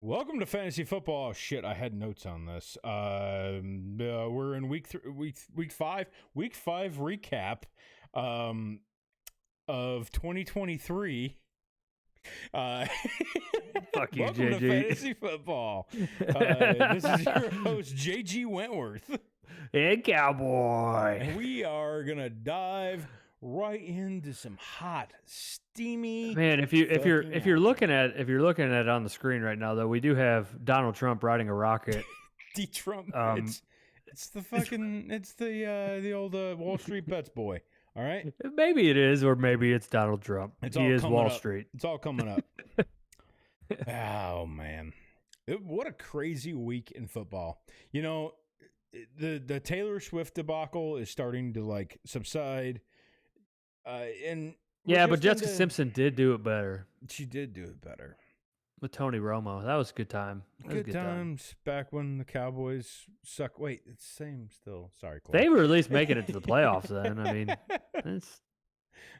Welcome to Fantasy Football. Shit, I had notes on this. We're in week 5 recap of 2023. Fuck you, Welcome JG. to Fantasy Football. This is your host, JG Wentworth. Hey, cowboy. And we are gonna dive right into some hot, steamy. Man, if you're looking at it on the screen right now, though, we do have Donald Trump riding a rocket. Trump. It's the old Wall Street bets boy. All right. Maybe it is, or maybe it's Donald Trump. He is Wall Street. It's all coming up. Oh man, what a crazy week in football. You know, the Taylor Swift debacle is starting to subside. But Jessica Simpson did do it better. She did do it better with Tony Romo. That was a good time. Good times back when the Cowboys suck. Wait, it's the same still. Sorry, Clay. They were at least making it to the playoffs then. I mean,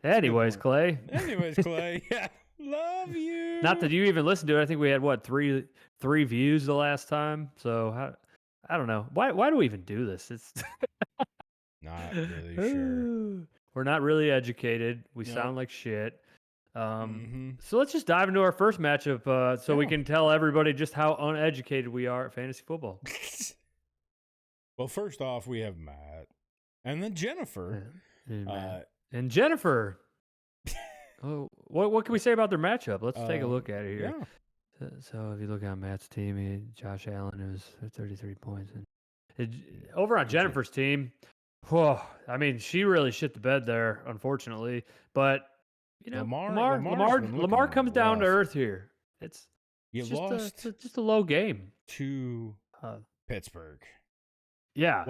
anyways, Clay. Yeah, love you. Not that you even listened to it. I think we had three views the last time. So I don't know. Why do we even do this? It's not really sure. We're not really educated. We sound like shit. So let's just dive into our first matchup so we can tell everybody just how uneducated we are at fantasy football. Well, first off, we have Matt and then Jennifer. And Jennifer. Oh, what can we say about their matchup? Let's take a look at it here. Yeah. So if you look at Matt's team, Josh Allen was 33 points. And over on Jennifer's team, I mean, she really shit the bed there, unfortunately. But you know, Lamar comes down to earth here. It's just a low game to Pittsburgh. Yeah,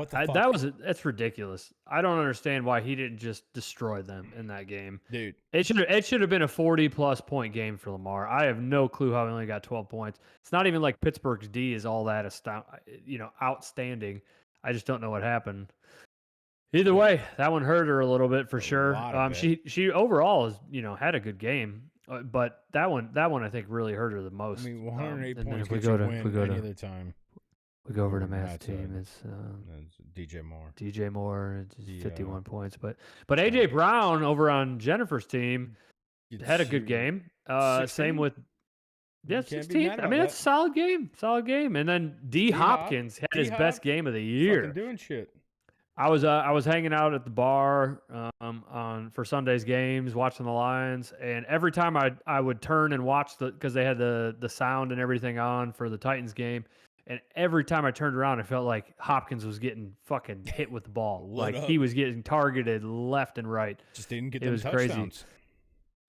that's ridiculous. I don't understand why he didn't just destroy them in that game, dude. It should have been a 40+ point game for Lamar. I have no clue how he only got 12 points. It's not even like Pittsburgh's D is all that outstanding. I just don't know what happened. Either way, that one hurt her a little bit for sure. She overall had a good game, but that one I think really hurt her the most. I mean, 108 points. If we go to any other time. We go over to Matt's team. It's DJ Moore. DJ Moore, 51 points. But AJ Brown over on Jennifer's team had a good game. Same with 16. I mean, that's a solid game. And then D Hopkins had his best game of the year. Fucking doing shit. I was hanging out at the bar for Sunday's games, watching the Lions, and every time I would turn and watch because they had the sound and everything on for the Titans game, and every time I turned around, I felt like Hopkins was getting fucking hit with the ball, he was getting targeted left and right. Just didn't get. It was touchdowns. Crazy.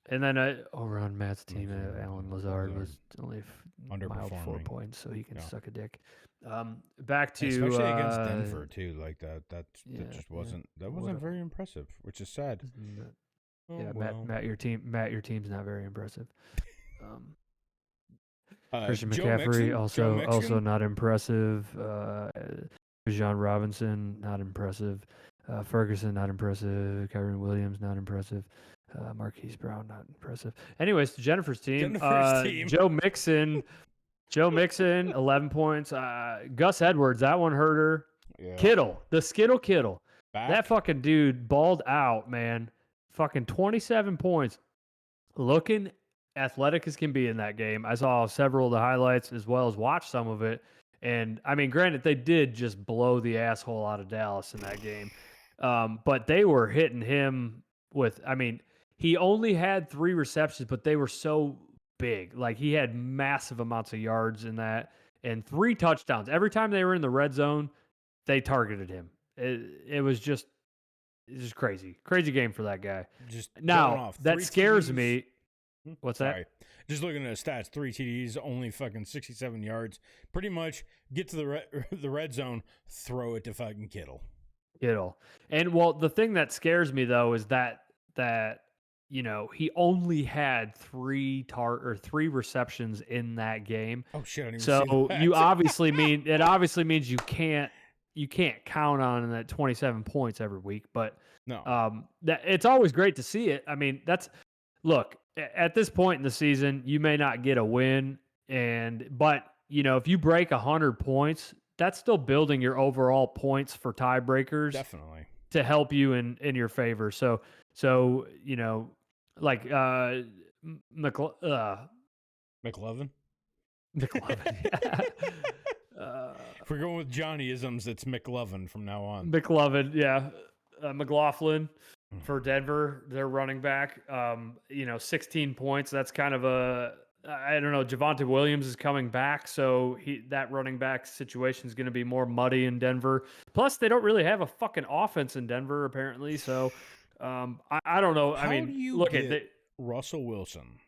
And then over on Matt's team, Alan Lazard was only mild 4 points, so he can suck a dick. Back to especially against Denver too, like that just wasn't very impressive, which is sad. Matt, your team's not very impressive. Christian McCaffrey also not impressive. Bijan Robinson not impressive. Ferguson not impressive. Kyren Williams not impressive. Marquise Brown not impressive. Anyways, Jennifer's team. Joe Mixon, 11 points. Gus Edwards, that one hurt her. Yeah. Kittle, the Kittle. Back. That fucking dude balled out, man. Fucking 27 points. Looking athletic as can be in that game. I saw several of the highlights as well as watched some of it. And, I mean, granted, they did just blow the asshole out of Dallas in that game. But they were hitting him with, I mean, he only had 3 receptions, but they were so big. Like, he had massive amounts of yards in that and 3 touchdowns. Every time they were in the red zone, they targeted him. It was just crazy. Crazy game for that guy. Just now, that scares me. What's that? Just looking at the stats, 3 TDs, only fucking 67 yards. Pretty much get to the red zone, throw it to fucking Kittle. And, well, the thing that scares me, though, is that he only had 3 receptions in that game. Oh shit! I didn't so see that. you obviously means you can't count on that 27 points every week. But no, it's always great to see it. I mean, look at this point in the season, you may not get a win, but if you break 100 points, that's still building your overall points for tiebreakers. Definitely. To help you in your favor. So like McLovin. McLovin. If we're going with Johnny-isms, it's McLovin from now on. McLovin, yeah. McLaughlin for Denver, their running back. 16 points. That's kind of I don't know. Javonte Williams is coming back, so that running back situation is going to be more muddy in Denver. Plus, they don't really have a fucking offense in Denver, apparently. So, I don't know. How do you look at Russell Wilson,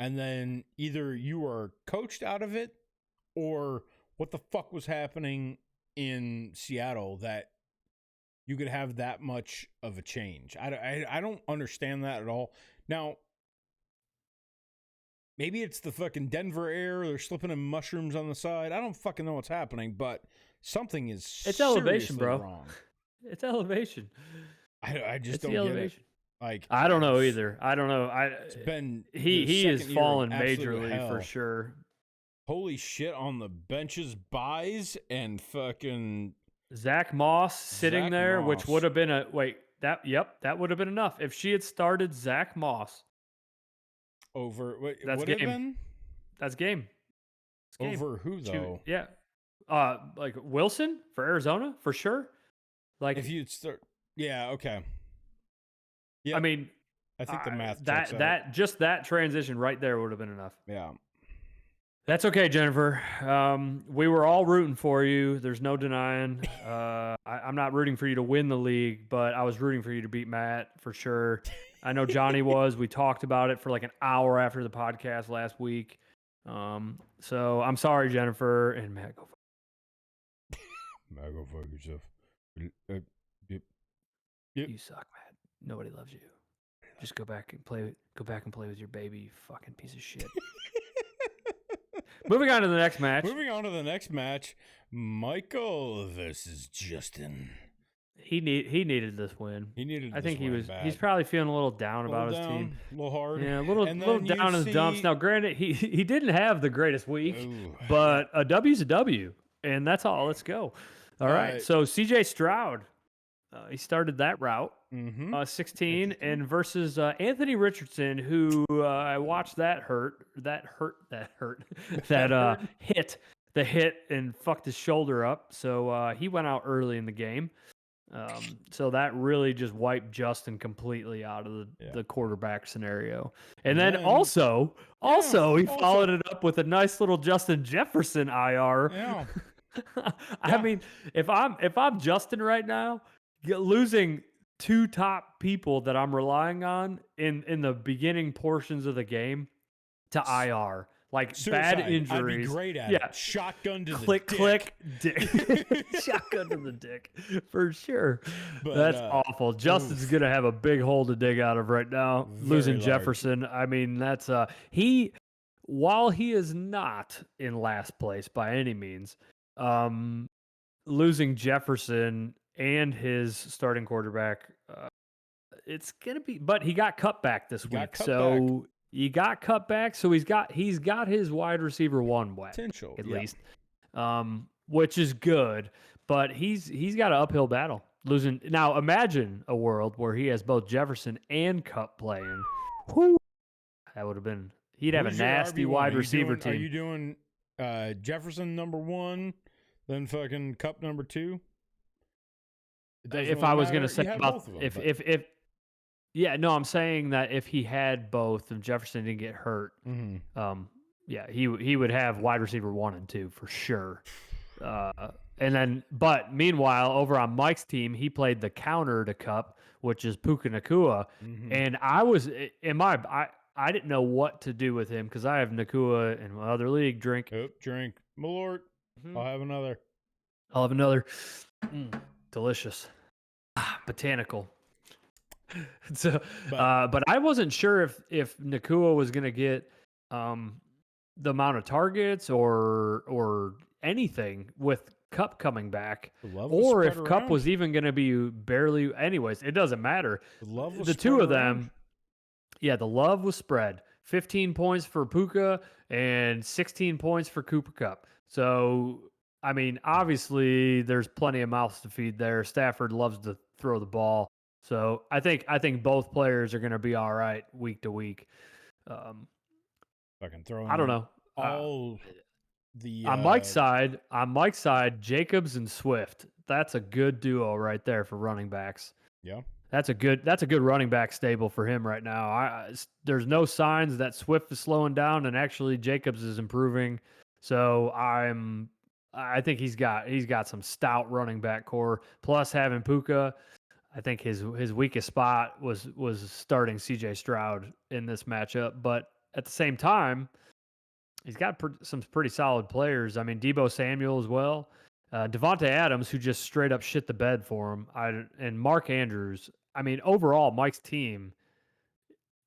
and then either you are coached out of it, or what the fuck was happening in Seattle that you could have that much of a change? I don't understand that at all. Now, maybe it's the fucking Denver air. They're slipping in mushrooms on the side. I don't fucking know what's happening, but something is it's elevation, bro. Wrong. It's elevation. I just don't get it. Like, I don't know either. I don't know. It's been he is fallen majorly for sure. Holy shit on the benches, buys and fucking Zach Moss sitting there, which would have been that would have been enough if she had started Zach Moss. Over that's what game. Been? That's game. Over who though? Like Wilson for Arizona for sure. Like if you'd start, okay. Yeah, I mean, I think the math just that transition right there would have been enough. Yeah, that's okay, Jennifer. We were all rooting for you. There's no denying. I'm not rooting for you to win the league, but I was rooting for you to beat Matt for sure. I know Johnny was. We talked about it for like an hour after the podcast last week. So I'm sorry, Jennifer and Matt. Go fuck yourself. Yep. You suck, Matt. Nobody loves you. Just go back and play. Go back and play with your baby, you fucking piece of shit. Moving on to the next match. Michael versus Justin. He needed this win. I think he's probably feeling a little down about his team. A little hard. Yeah, a little down in the dumps. Now, granted, he didn't have the greatest week, but a W's a W, and that's all. Let's go. All right. So CJ Stroud, he started that route. 16 and versus Anthony Richardson, who I watched that hit and fucked his shoulder up. So he went out early in the game. So that really just wiped Justin completely out of the quarterback scenario. And then also he followed it up with a nice little Justin Jefferson IR. Yeah. I mean, if I'm Justin right now, losing two top people that I'm relying on in the beginning portions of the game to IR. Like suicide. Bad injuries. I'd be great at it. Shotgun to the dick. Shotgun to the dick. For sure. But, that's awful. Justin's going to have a big hole to dig out of right now. Losing large. Jefferson. I mean, that's while he is not in last place by any means, losing Jefferson and his starting quarterback, it's going to be, but he got cut back this week. So he got cut back, so he's got his wide receiver one wet potential at least, which is good. But he's got an uphill battle losing. Now imagine a world where he has both Jefferson and Kupp playing. Whew. That would have been. He'd have a nasty wide receiver team. Are you doing Jefferson number 1, then fucking Kupp number 2? If I was going to say about if yeah, no, I'm saying that if he had both and Jefferson didn't get hurt, he would have wide receiver 1 and 2 for sure. But meanwhile, over on Mike's team, he played the counter to Kupp, which is Puka Nacua, and I didn't know what to do with him because I have Nacua in my other league. Drink, Malort. I'll have another. Delicious, botanical. So, but I wasn't sure if Nacua was going to get the amount of targets or anything with Kupp coming back, or if Kupp was even going to be barely. Anyways, it doesn't matter. The love was the two of them. Yeah, the love was spread. 15 points for Puka and 16 points for Cooper Kupp. So, I mean, obviously there's plenty of mouths to feed there. Stafford loves to throw the ball. So I think both players are going to be all right week to week. Fucking throwing I don't know. All the on Mike's side, Jacobs and Swift. That's a good duo right there for running backs. Yeah. That's a good running back stable for him right now. There's no signs that Swift is slowing down, and actually Jacobs is improving. So I think he's got some stout running back core. Plus having Puka, I think his weakest spot was starting C.J. Stroud in this matchup. But at the same time, he's got some pretty solid players. I mean, Deebo Samuel as well. Devontae Adams, who just straight up shit the bed for him, and Mark Andrews. I mean, overall, Mike's team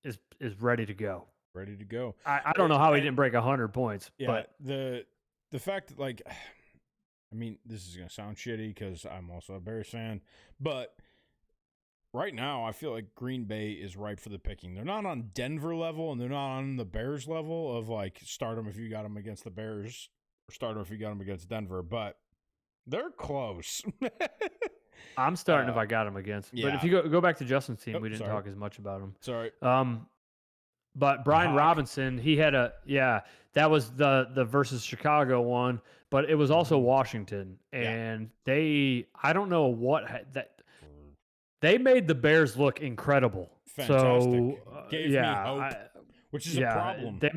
is ready to go. Ready to go. I don't know how he didn't break 100 points. Yeah, but the fact that, like, I mean, this is going to sound shitty because I'm also a Bears fan, but right now I feel like Green Bay is ripe for the picking. They're not on Denver level, and they're not on the Bears level of, like, start them if you got them against the Bears or start them if you got them against Denver, but they're close. I'm starting if I got him against. Yeah. But if you go back to Justin's team, we didn't talk as much about him. Sorry. But Brian Robinson, he had that was the versus Chicago one, but it was also Washington, and I don't know they made the Bears look incredible. Fantastic. So gave me hope, which is a problem. They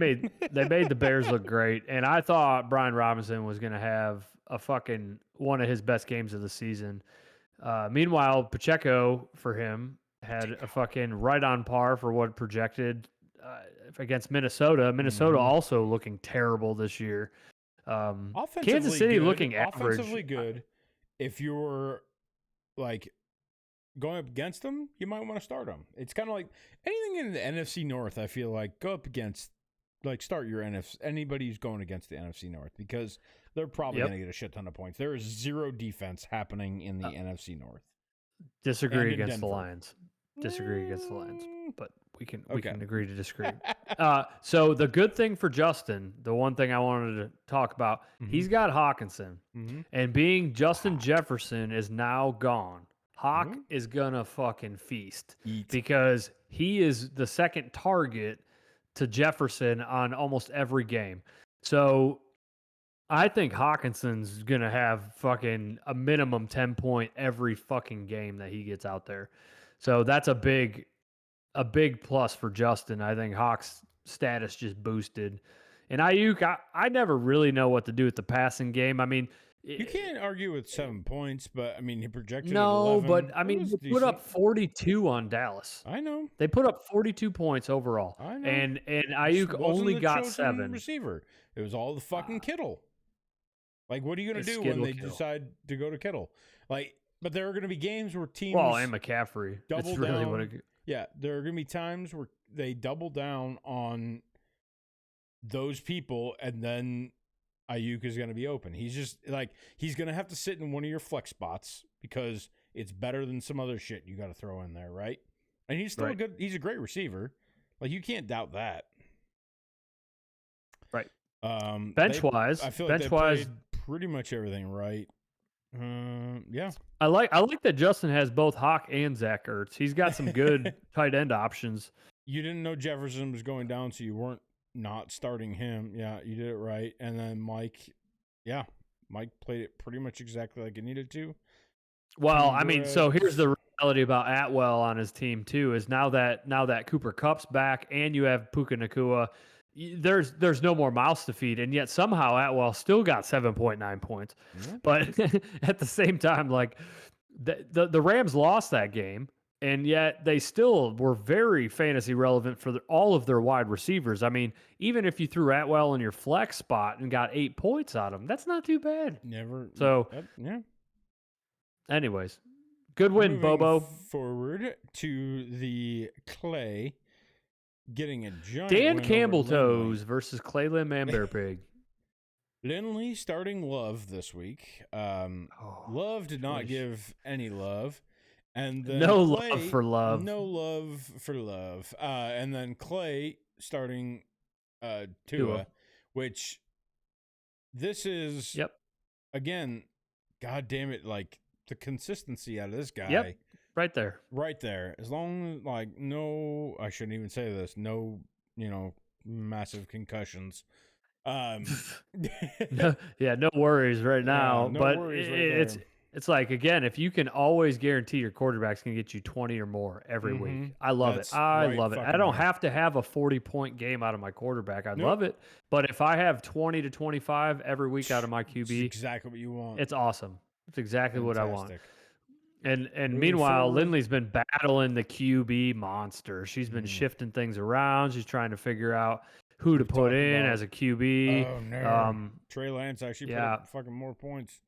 made the Bears look great, and I thought Brian Robinson was going to have a fucking one of his best games of the season. Meanwhile, Pacheco for him had a fucking right on par for what projected against Minnesota. Minnesota also looking terrible this year. Kansas City good, looking average. Offensively good. If you're like going up against them, you might want to start them. It's kind of like anything in the NFC North. I feel like go up against, like, start your anybody who's going against the NFC North, because they're probably going to get a shit ton of points. There is zero defense happening in the NFC North. Disagree against the Lions. Disagree against the Lions, but we can agree to disagree. So the good thing for Justin, the one thing I wanted to talk about, he's got Hawkinson, and being Justin Jefferson is now gone. Hawk is gonna fucking feast because he is the second target to Jefferson on almost every game. So I think Hawkinson's going to have fucking a minimum 10 point every fucking game that he gets out there. So that's a big plus for Justin. I think Hawk's status just boosted. And Ayuk, I never really know what to do with the passing game. I mean, you can't argue with 7 points, but I mean, he projected no, 11. But I mean, they put up 42 on Dallas. I know. They put up 42 points overall. I know. And Ayuk only got 7. Receiver. It was all the fucking Kittle. Like, what are you going to do when they decide to go to Kittle? Like, but there are going to be games where teams and McCaffrey. Double down. Yeah, there are going to be times where they double down on those people, and then Ayuk is going to be open. He's just like, he's going to have to sit in one of your flex spots because it's better than some other shit you got to throw in there, right? And he's still he's a great receiver. Like, you can't doubt that. Right. Bench-wise, I feel like they played pretty much everything right. Yeah. I like that Justin has both Hawk and Zach Ertz. He's got some good tight end options. You didn't know Jefferson was going down, so you weren't not starting him. Yeah, you did it right. And then Mike played it pretty much exactly like it needed to. Well, I mean, so here's the reality about Atwell on his team too, is now that Cooper Kupp's back and you have Puka Nacua, there's no more mouths to feed, and yet somehow Atwell still got 7.9 points. Mm-hmm. But at the same time, like the Rams lost that game, and yet they still were very fantasy relevant for all of their wide receivers. I mean, even if you threw Atwell in your flex spot and got 8 points out of him, that's not too bad. Yeah. Anyways, good win, Moving Bobo. Forward to the Clay. Getting a giant Dan Campbell Toes versus Clay Lim and Bear Pig. Lindley starting Love this week. Love did not give any love. And then love for Love. No love for Love. And then Clay starting Tua, which this is again, god damn it, like the consistency out of this guy. Yep. Right there. As long as no, I shouldn't even say this. No, massive concussions. No worries right now. No but worries it's like, again, if you can always guarantee your quarterback's going to get you 20 or more every week, I love it. I love it. I don't have to have a 40-point game out of my quarterback. I love it. But if I have 20 to 25 every week out of my QB, it's exactly what you want. It's awesome. It's exactly what I want. And meanwhile, Lindley's been battling the QB monster. She's been shifting things around. She's trying to figure out who to put in as a QB. Oh, no. Trey Lance actually put up fucking more points.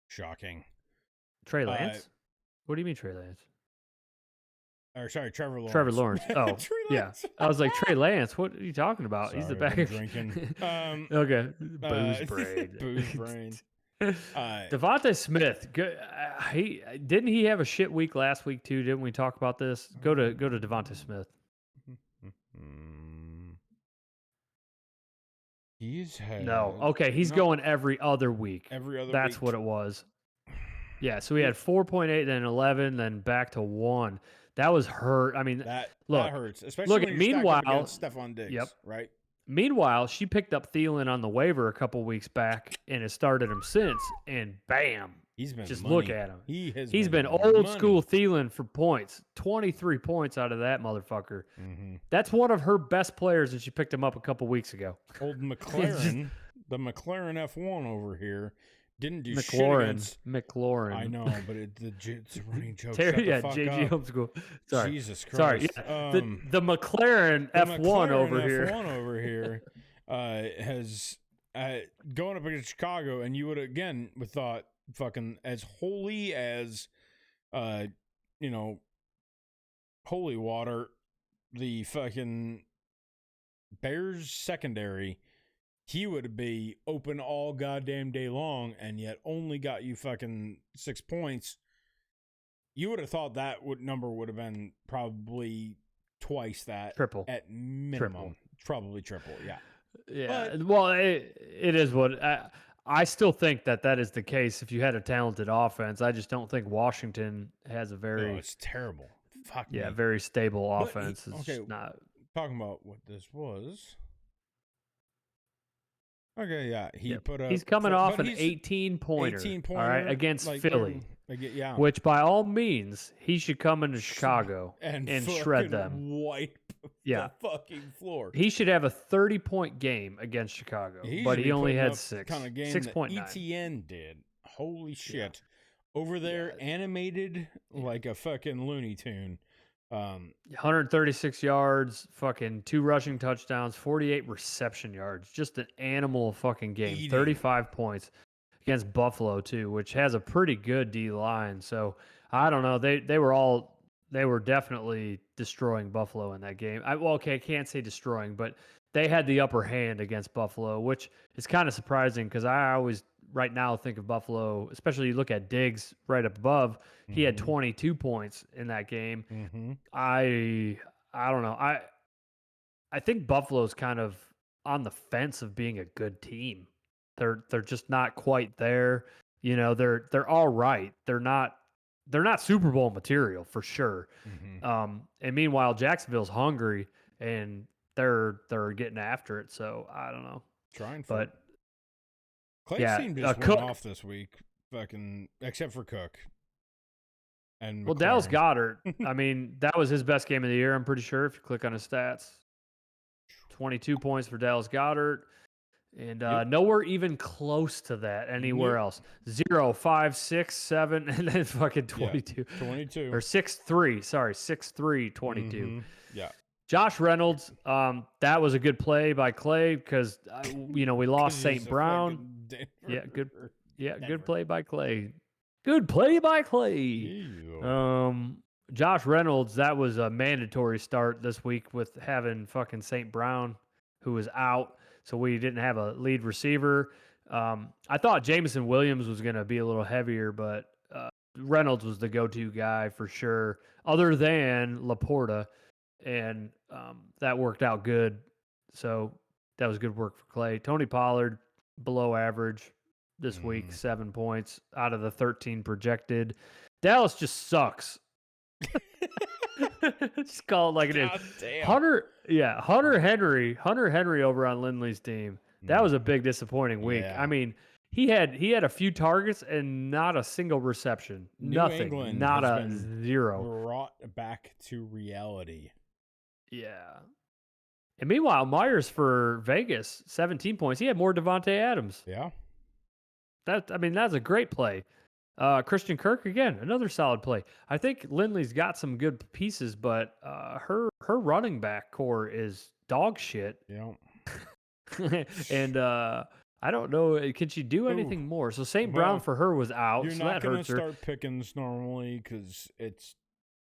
Shocking. Trey Lance? What do you mean Trey Lance? Or sorry, Trevor Lawrence. Trevor Lawrence. Oh, yeah. I was like, Trey Lance, what are you talking about? Sorry, he's the back. Drinking. Okay. Booze brain. Booze brain. Devontae Smith, didn't he have a shit week last week too? Didn't we talk about this? Go to Devontae Smith. He's going every other week. That's what it was. Yeah, so we had 4.8, then 11, then back to 1. That was hurt. I mean, that hurts. Especially when you're meanwhile, against Stephon Diggs, right? Meanwhile, she picked up Thielen on the waiver a couple weeks back and has started him since, and bam. He's been just money. Look at him. He's been old school Thielen for points. 23 points out of that motherfucker. Mm-hmm. That's one of her best players, and she picked him up a couple weeks ago. Old McLaren, the McLaren F1 over here, didn't do shit against McLaurin. I know, but it's a running joke. JG Homeschool. Sorry. Jesus Christ. Sorry. The McLaren F1 over here. F1 over here has going up against Chicago, and you would again thought fucking as holy as holy water, the fucking Bears secondary. He would be open all goddamn day long, and yet only got you fucking 6 points. You would have thought that number would have been probably twice that. Triple. At minimum. Probably triple, yeah. Yeah, well, it is what... I still think that is the case if you had a talented offense. I just don't think Washington has a very... Oh, it's terrible. Fuck me. Very stable offense. It's not... Talking about what this was... Okay, yeah. He's coming off an 18-pointer. 18-pointer, all right, against Philly. Which, by all means, he should come into Chicago and shred them. Wipe the fucking floor. He should have a 30-point game against Chicago, but he only had 6. Kind of game 6.9. ETN did. Holy shit. Over there, animated like a fucking Looney Tune. 136 yards, fucking 2 rushing touchdowns, 48 reception yards. Just an animal fucking game. 35 points against Buffalo too, which has a pretty good D line. So I don't know. They were definitely destroying Buffalo in that game. I can't say destroying, but they had the upper hand against Buffalo, which is kind of surprising because I always right now think of Buffalo, especially you look at Diggs right up above. He had 22 points in that game. Mm-hmm. I don't know. I think Buffalo's kind of on the fence of being a good team. They're just not quite there. They're all right. They're not Super Bowl material for sure. Mm-hmm. And meanwhile, Jacksonville's hungry and they're getting after it. So I don't know. Clay seemed to just went off this week, fucking except for Cook. And well, Dallas Goedert, I mean, that was his best game of the year, I'm pretty sure, if you click on his stats. 22 points for Dallas Goedert. And nowhere even close to that anywhere else. 0, 5, 6, 7, and then fucking 22. Yeah, 22. Or 6-3. Sorry, 6-3, 22. Mm-hmm. Yeah. Josh Reynolds, that was a good play by Clay because, we lost St. Brown. Good play by Clay. Good play by Clay. Josh Reynolds, that was a mandatory start this week with having fucking St. Brown, who was out. So we didn't have a lead receiver. I thought Jameson Williams was going to be a little heavier, but Reynolds was the go-to guy for sure, other than Laporta. And that worked out good So that was good work for Clay. Tony Pollard, below average this week, 7 points out of the 13 projected. Dallas just sucks. Just call it like it is. Damn. Hunter Henry over on Lindley's team. That was a big disappointing week. Yeah. I mean, he had a few targets and not a single reception. Nothing. England not has a been zero. Brought back to reality. Yeah. And meanwhile, Myers for Vegas, 17 points. He had more Devontae Adams. Yeah. That's a great play. Christian Kirk, again, another solid play. I think Lindley's got some good pieces, but her running back core is dog shit. Yeah. And I don't know, can she do anything more? So St. Brown for her was out, You're so not that hurts her. start Pickens normally because it's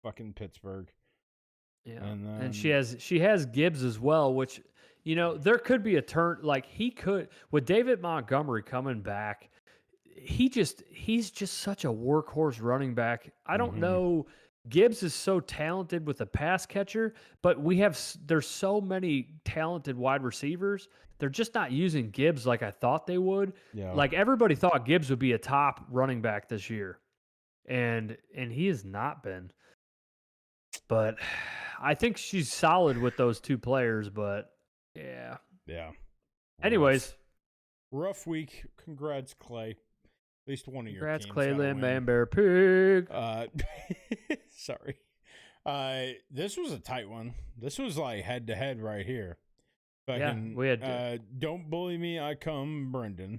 fucking Pittsburgh. Yeah, and she has Gibbs as well, which, there could be a turn. Like, he could, with David Montgomery coming back, he's just such a workhorse running back. I don't know. Gibbs is so talented with a pass catcher, but there's so many talented wide receivers. They're just not using Gibbs like I thought they would. Yeah. Like, everybody thought Gibbs would be a top running back this year, and he has not been. But I think she's solid with those two players, but yeah. Yeah. Anyways. Rough week. Congrats, Clay. At least one of your teams. Congrats, Clay Lamb, Man Bear Pig. Sorry. This was a tight one. This was like head-to-head right here. Fucking, we had Don't Bully Me, I Come, Brendan.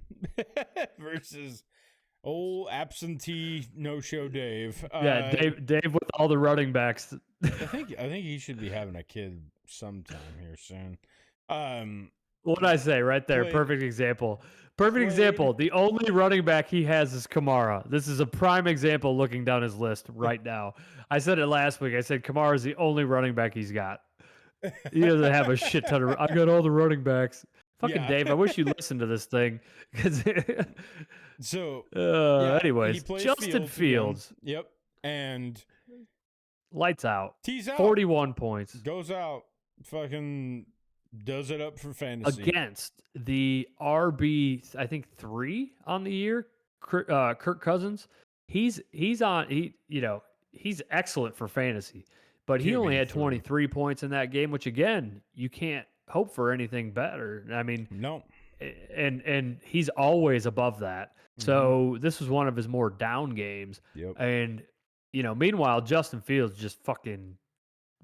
Versus old absentee no-show Dave. Dave with all the running backs. I think he should be having a kid sometime here soon. What did I say right there? Perfect example. Example. The only running back he has is Kamara. This is a prime example looking down his list right now. I said it last week. I said Kamara is the only running back he's got. He doesn't have a shit ton of. I got all the running backs. Fucking Dave, I wish you listened to this thing. Anyways, Justin Fields. Yep. And lights out. Tees out. 41 points. Goes out. Fucking does it up for fantasy. Against the RB, I think 3 on the year, Kirk Cousins. He's excellent for fantasy, but he only had 23 points in that game, which again, you can't hope for anything better. I mean, no. And he's always above that. So this was one of his more down games. Yep. And meanwhile, Justin Fields just fucking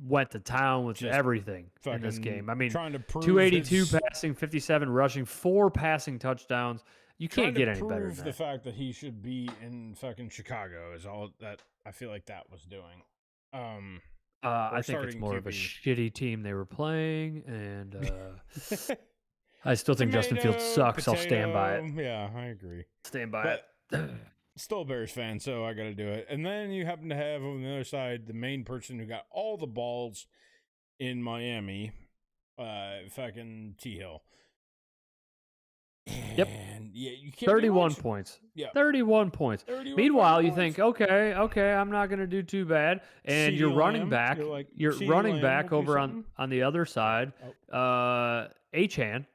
went to town with everything in this game. I mean, trying to prove 282 passing, 57 rushing, 4 passing touchdowns. You can't get any better than that. The fact that he should be in fucking Chicago is all that I feel like that was doing. I think it's more of a shitty team they were playing, and I still think Justin Fields sucks. I'll stand by it. Yeah, I agree. Stand by it. Still a Bears fan, so I got to do it. And then you happen to have on the other side the main person who got all the balls in Miami, fucking T. Hill. Yep. And yeah, you can't 31 points. Yeah. 31 points. Meanwhile, you think, okay, I'm not going to do too bad. And you're running back. You're running back over on the other side. Achane.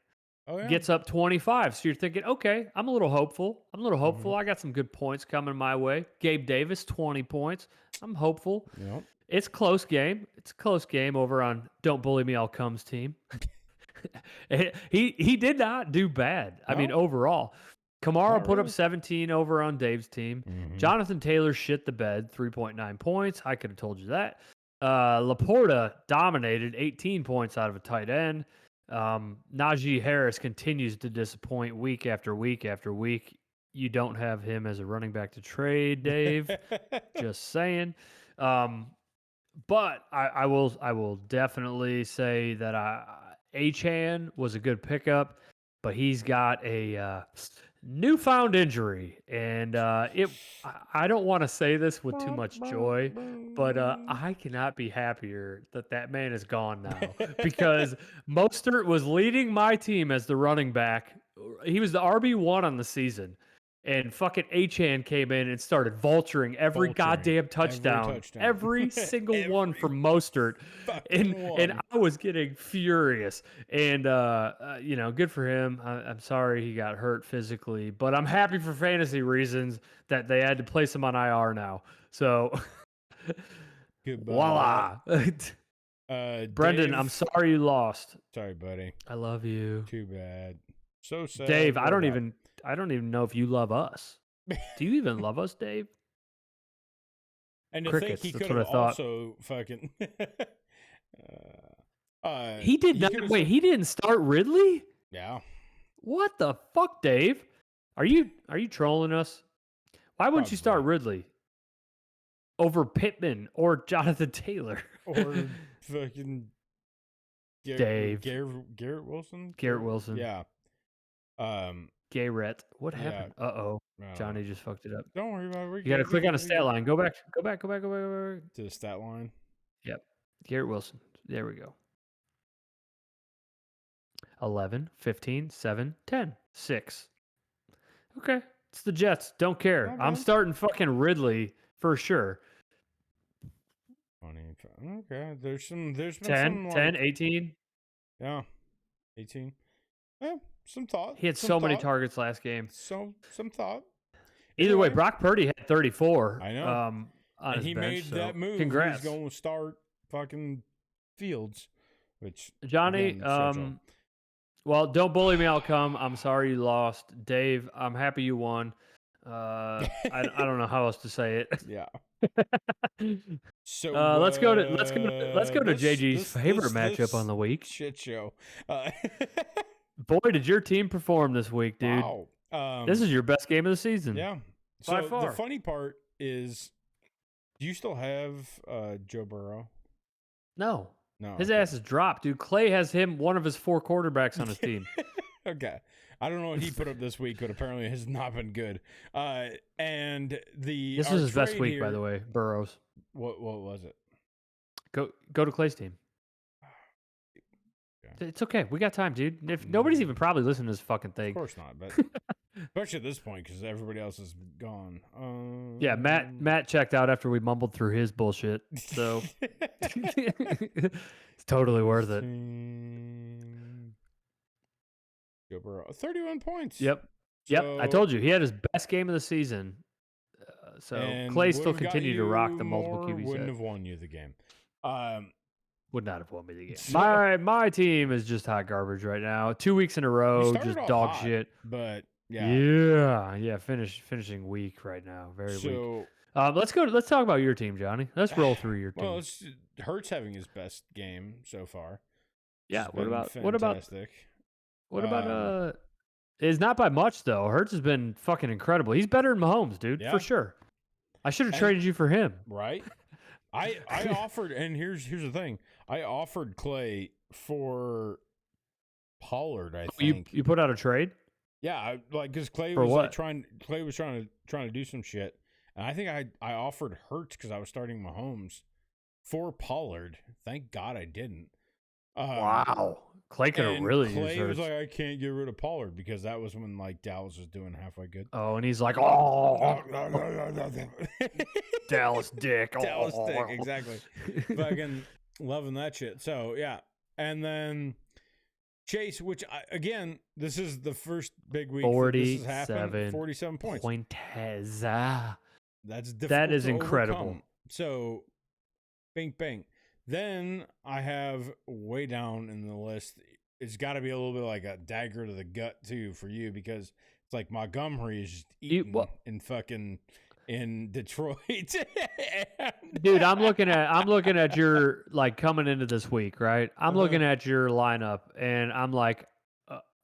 Gets up 25. So you're thinking, okay, I'm a little hopeful. I got some good points coming my way. Gabe Davis, 20 points. I'm hopeful. Yep. It's close game. It's a close game over on Don't Bully Me, I'll Come's team. He did not do bad. I mean, overall. Kamara put up 17 over on Dave's team. Jonathan Taylor shit the bed, 3.9 points. I could have told you that. Laporta dominated, 18 points out of a tight end. Najee Harris continues to disappoint week after week after week. You don't have him as a running back to trade, Dave. Just saying. But I will definitely say that Achane was a good pickup, but he's got a newfound injury, and I don't want to say this with too much joy, but I cannot be happier that man is gone now, because Mostert was leading my team as the running back. He was the RB1 on the season, and fucking Achane came in and started vulturing every goddamn touchdown. Every single one from Mostert. And I was getting furious. And, good for him. I'm sorry he got hurt physically, but I'm happy for fantasy reasons that they had to place him on IR now. So, voila. Brendan, Dave, I'm sorry you lost. Sorry, buddy. I love you. Too bad. So sad. Dave, I don't even know if you love us. Do you even love us, Dave? And to Crickets, think he could have also fucking. He did not. Wait, he didn't start Ridley? Yeah. What the fuck, Dave? Are you trolling us? Why wouldn't you start Ridley over Pittman or Jonathan Taylor or fucking Dave Garrett Wilson? Garrett Wilson. Yeah. Garrett. What happened? Yeah. Uh-oh. Johnny just fucked it up. Don't worry about it. You got to click on a stat line. Go back. To the stat line. Yep. Garrett Wilson. There we go. 11, 15, 7, 10, 6. Okay. It's the Jets. Don't care. Okay. I'm starting fucking Ridley for sure. 20. Okay. There's been 10, 18. Yeah. 18. Yeah. Some thought. He had so many targets last game. Some thought. Either way, Brock Purdy had 34. I know. And he bench, made that move. Congrats. He's going to start fucking Fields, which Johnny. Again, well, don't bully me. I'll come. I'm sorry you lost, Dave. I'm happy you won. I don't know how else to say it. Yeah. So let's go to JG's favorite matchup on the week. Shit show. Boy, did your team perform this week, dude. Wow. This is your best game of the season. Yeah. By So far. the funny part is, do you still have Joe Burrow? No. No. His ass is dropped, dude. Clay has him, one of his 4 quarterbacks on his team. Okay. I don't know what he put up this week, but apparently it has not been good. And this was his best week, by the way, Burrows. What was it? Go to Clay's team. Okay. It's okay. We got time, dude. If nobody's even probably listening to this fucking thing. Of course not, but especially at this point because everybody else is gone. Yeah, Matt checked out after we mumbled through his bullshit, so it's totally worth it. Joe Burrow, 31 points. Yep. I told you he had his best game of the season. So Clay still continued to rock the multiple QB set. Wouldn't have won you the game. Would not have won me the game. My team is just hot garbage right now. 2 weeks in a row, just dog hot, shit. But yeah, finishing weak right now. Very weak. Let's talk about your team, Johnny. Let's roll through your team. Well, Hurts having his best game so far. Yeah. What about it's not by much though. Hurts has been fucking incredible. He's better than Mahomes, dude, for sure. I should have traded you for him. Right. I offered, and here's the thing. I offered Clay for Pollard. I think you put out a trade. Yeah, because Clay was trying to do some shit, and I think I offered Hurts because I was starting Mahomes for Pollard. Thank God I didn't. Wow, Clay could have really used Hurts. Clay was like, I can't get rid of Pollard because that was when Dallas was doing halfway good. Oh, and he's like, Dallas dick. Dallas dick, exactly. Fucking loving that shit. So, yeah. And then Chase, which, again, this is the first big week this has happened. 47 points. That's difficult. That is incredible. Overcome. So, bing, bang. Then I have way down in the list. It's got to be a little bit like a dagger to the gut, too, for you, because it's like Montgomery is just eating in Detroit. Dude, I'm looking at your coming into this week, right? I'm looking at your lineup and I'm like,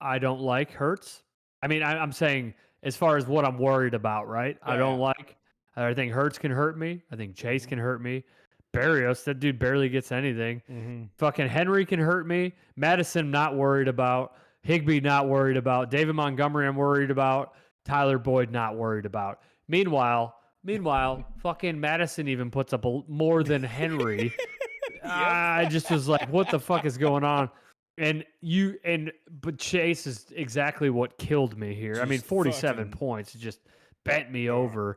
I don't like Hurts. I mean, I'm saying as far as what I'm worried about, right? Yeah. I think Hurts can hurt me. I think Chase can hurt me. Berrios, that dude barely gets anything. Mm-hmm. Fucking Henry can hurt me. Madison, not worried about. Higbee, not worried about. David Montgomery, I'm worried about. Tyler Boyd, not worried about. Meanwhile, fucking Madison even puts up more than Henry. I just was like, what the fuck is going on? But Chase is exactly what killed me here. Just I mean, 47 points just bent me over.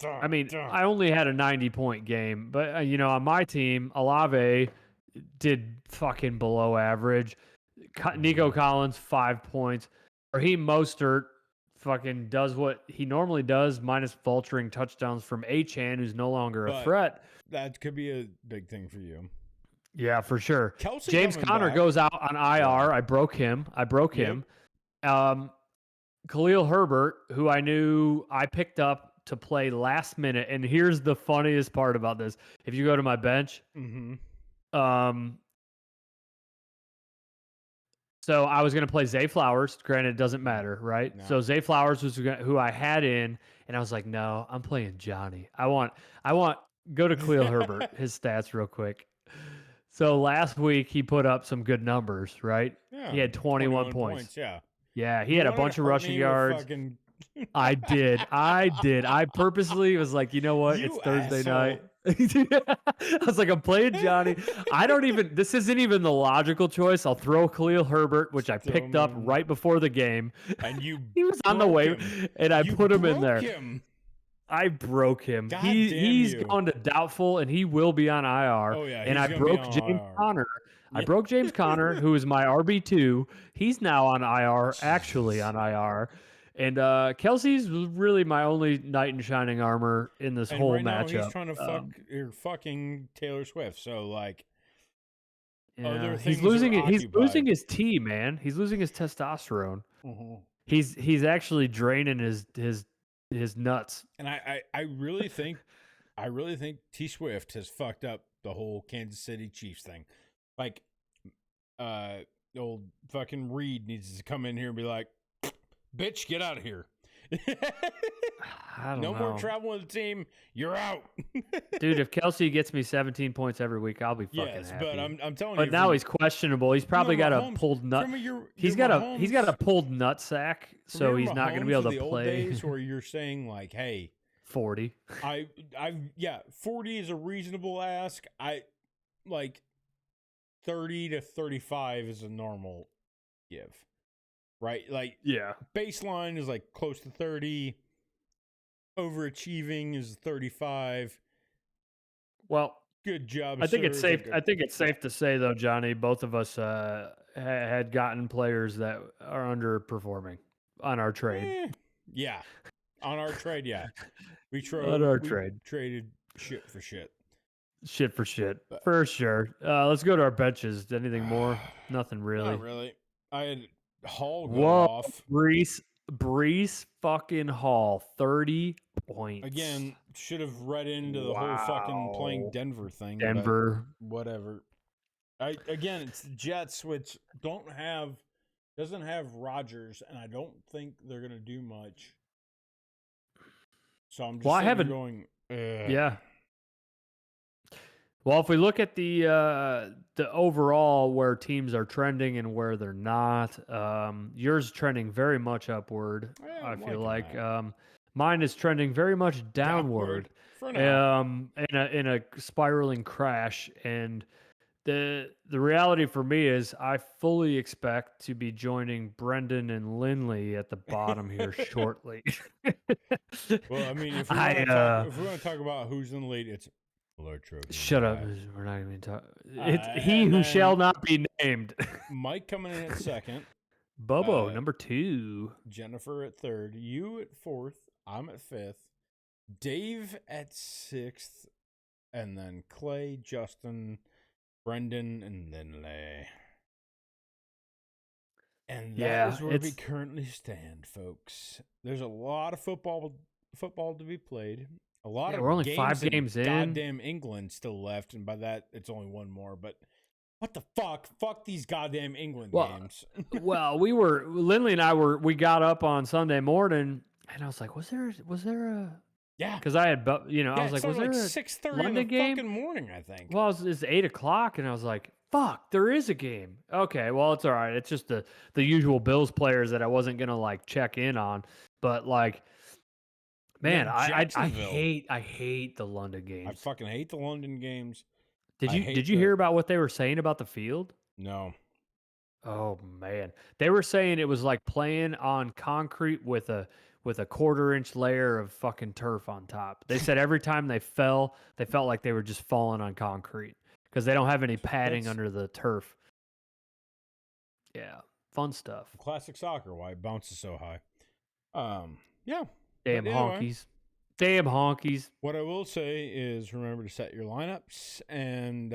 I mean, I only had a 90-point game, but on my team, Olave did fucking below average. Nico Collins 5 points. Raheem Mostert fucking does what he normally does, minus vulturing touchdowns from Achane, who's no longer a threat. That could be a big thing for you. Yeah, for sure. Kelce James Conner goes out on IR. Yeah. I broke him. Khalil Herbert, who I knew I picked up to play last minute. And here's the funniest part about this. If you go to my bench, so I was going to play Zay Flowers. Granted, it doesn't matter, right? No. So Zay Flowers was who I had in, and I was like, no, I'm playing Johnny. I want go to Khalil Herbert, his stats real quick. So last week he put up some good numbers, right? Yeah, he had 21 points. Yeah, he had a bunch of rushing yards. I did. I purposely was like, you know what? It's Thursday night. I was like, I'm playing Johnny. This isn't even the logical choice. I'll throw Khalil Herbert, which I picked up right before the game. And he was on the way, and I put him in there. I broke him. He's gone to doubtful, and he will be on IR. Oh, yeah, and I broke James Conner. I broke James Conner, who is my RB2. He's now on IR, actually on IR. And Kelce's really my only knight in shining armor in this whole right matchup. Now he's trying to fucking Taylor Swift. So like, yeah, he's losing it. He's losing his T, man. He's losing his testosterone. Mm-hmm. He's actually draining his nuts. And I really think T Swift has fucked up the whole Kansas City Chiefs thing. Like, old fucking Reed needs to come in here and be like, bitch, get out of here. No more travel with the team. You're out. Dude, if Kelce gets me 17 points every week, I'll be fucking happy. But I'm telling you. But now he's questionable. He's probably got a pulled nut. He's got a pulled nut sack, so he's not going to be able to play. Old days where you're saying like, hey, 40. 40 is a reasonable ask. I like 30 to 35 is a normal give. Right? Like, yeah. Baseline is like close to 30. Overachieving is 35. Well, good job. I think it's safe. I think it's safe to say, though, Johnny, both of us had gotten players that are underperforming on our trade. Yeah. On our trade, yeah. We traded shit for shit. Shit for shit. For sure. Let's go to our benches. Anything more? Nothing really. Not really. I had Hall go off. Breece fucking Hall, 30 points. Again, should have read into the whole fucking playing Denver thing. Denver. Whatever. Again, it's the Jets, which doesn't have Rodgers, and I don't think they're gonna do much. So I'm just going. Yeah. Well, if we look at the overall where teams are trending and where they're not, yours trending very much upward. I feel like mine is trending very much downward. For now. In a spiraling crash. And the reality for me is I fully expect to be joining Brendan and Lindley at the bottom here shortly. Well, I mean, if we want to talk about who's in the lead, it's shut up. We're not even talking. It's he who shall not be named. Mike coming in at second. Bobo, number 2. Jennifer at 3rd. You at 4th. I'm at 5th. Dave at 6th. And then Clay, Justin, Brendan, and Lindley. And that is where we currently stand, folks. There's a lot of football to be played. A lot of we're only 5 games in. Goddamn England still left, and by that it's only one more. But what the fuck? Fuck these goddamn England games. Well, Lindley and we got up on Sunday morning, and I was like, was there a Because I had I was like, was there a 6:30 in the fucking morning? I think. Well, it's 8:00, and I was like, fuck, there is a game. Okay, well, it's all right. It's just the usual Bills players that I wasn't gonna like check in on, but like. Man, I hate the London games. I fucking hate the London games. Did you hear about what they were saying about the field? No. Oh man, they were saying it was like playing on concrete with a 1/4 inch layer of fucking turf on top. They said every time they fell, they felt like they were just falling on concrete because they don't have any padding under the turf. Yeah, fun stuff. Classic soccer, why it bounces so high. Yeah. Damn honkies. Damn honkies. What I will say is remember to set your lineups, and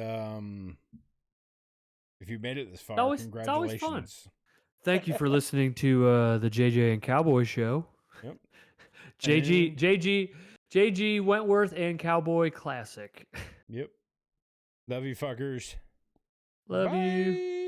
if you made it this far, congratulations. It's always fun. Thank you for listening to the JJ and Cowboy Show. Yep. JG Wentworth and Cowboy Classic. Yep. Love you fuckers. Love you.